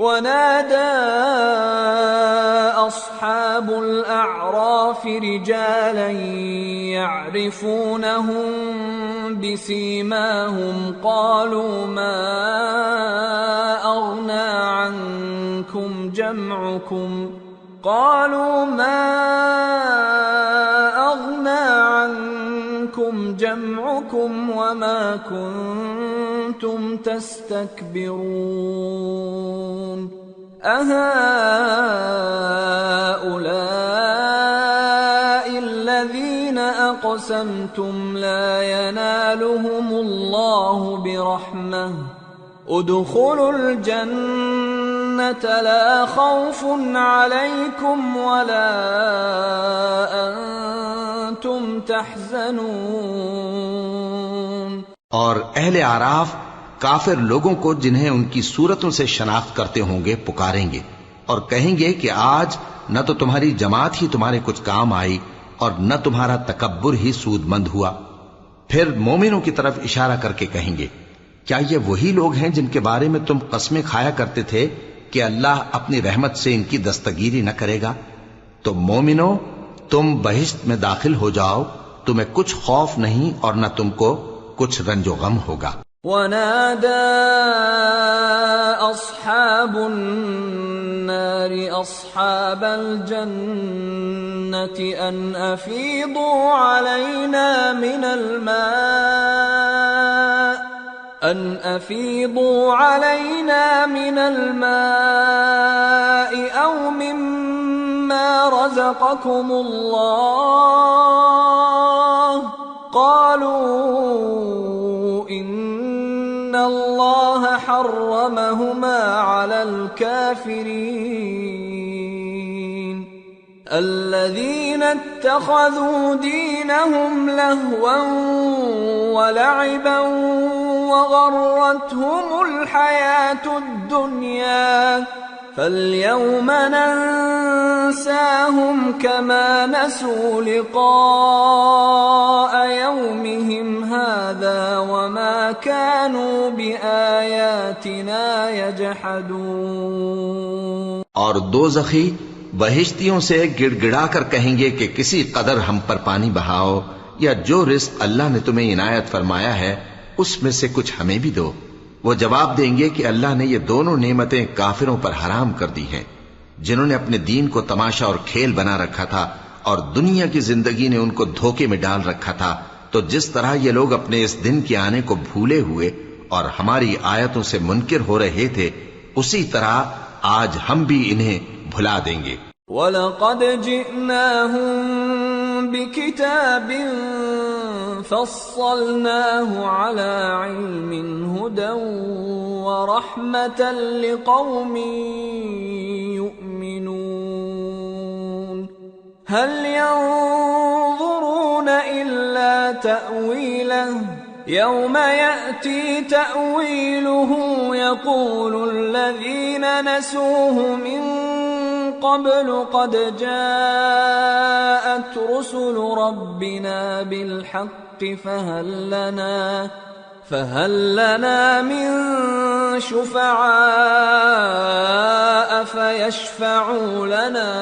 वनादा अस्हाबुल अअराफ रिजालन यअरिफूनहुम बिसीमाहुम क़ालू मा अग़ना अन्कुम जमअकुम قالوا ما أغنى عنكم جمعكم وما كنتم تستكبرون أهؤلاء الذين أقسمتم لا ينالهم الله برحمة ادخلوا الجنة لا خوف عليكم ولا أنتم تحزنون। और अहले आराफ काफिर लोगों को जिन्हें उनकी सूरतों से शनाख्त करते होंगे पुकारेंगे और कहेंगे कि आज न तो तुम्हारी जमात ही तुम्हारे कुछ काम आई और न तुम्हारा तकब्बुर ही सूदमंद हुआ। फिर मोमिनों की तरफ इशारा करके कहेंगे, क्या ये वही लोग हैं जिनके बारे में तुम कस्में खाया करते थे कि अल्लाह अपनी रहमत से इनकी दस्तगीरी न करेगा? तो मोमिनो, तुम बहिश्त में दाखिल हो जाओ, तुम्हें कुछ खौफ नहीं और न तुमको कुछ रंजो गम होगा। वनादा अस्हाबुन नारि अस्हाबल जन्नति अन अफीदू अलैना मिनल मा أن أفيضوا علينا من الماء أو مما رزقكم الله قالوا إن الله حرمهما على الكافرين الذين اتخذوا دينهم لهوا ولعبا وغرتهم الحياة الدنيا فاليوم ننساهم كما نسوا لقاء يومهم هذا وما كانوا بآياتنا يجحدون। और दोज़खी बहिश्तियों से गिड़गिड़ा कर कहेंगे कि किसी कदर हम पर पानी बहाओ या जो रिज़्क़ अल्लाह ने तुम्हें इनायत फरमाया है उसमें से कुछ हमें भी दो। वो जवाब देंगे कि अल्लाह ने ये दोनों नेमतें काफिरों पर हराम कर दी हैं, जिन्होंने अपने दीन को तमाशा और खेल बना रखा था और दुनिया की जिंदगी ने उनको धोखे में डाल रखा था। तो जिस तरह ये लोग अपने इस दिन के आने को भूले हुए और हमारी आयतों से मुनकिर हो रहे थे, उसी तरह आज हम भी इन्हें भुला देंगे। वलक़द जिअनाहुम बिकिताबिन फस्सलनाहु अला इल्मिन हुदन व रहमतन लिक़ौमिन युमिनून हल यंज़ुरून इल्ला तअवीलहु यौम यअती तअवीलुहु यक़ूलुल्लज़ीन नसूहु मिन قبل قد جاءت رسل ربنا بالحق فهل لنا من شفعاء فيشفعوا لنا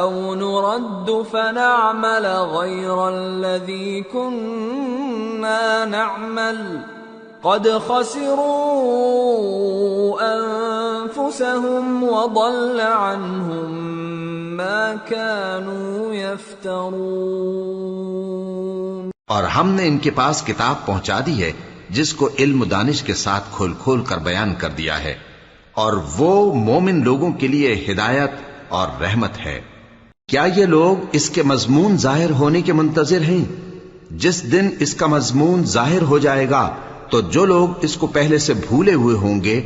أو نرد فنعمل غير الذي كنا نعمل قد خسروا أنفسهم وضل عنهم ما كانوا يفترون। और हमने इनके पास किताब पहुंचा दी है जिसको इल्म दानिश के साथ खोल खोल कर बयान कर दिया है और वो मोमिन लोगों के लिए हिदायत और रहमत है। क्या ये लोग इसके मजमून जाहिर होने के मुंतजिर हैं? जिस दिन इसका मजमून जाहिर हो जाएगा तो जो लोग इसको पहले से भूले हुए होंगे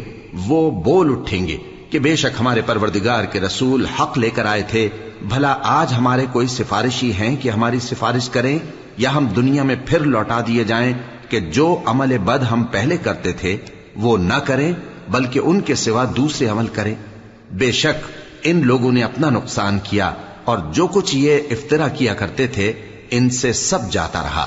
वो बोल उठेंगे कि बेशक हमारे परवरदिगार के रसूल हक लेकर आए थे, भला आज हमारे कोई सिफारिशी हैं कि हमारी सिफारिश करें या हम दुनिया में फिर लौटा दिए जाएं कि जो अमल बद हम पहले करते थे वो न करें बल्कि उनके सिवा दूसरे अमल करें। बेशक इन लोगों ने अपना नुकसान किया और जो कुछ ये इफ्तिरा किया करते थे इनसे सब जाता रहा।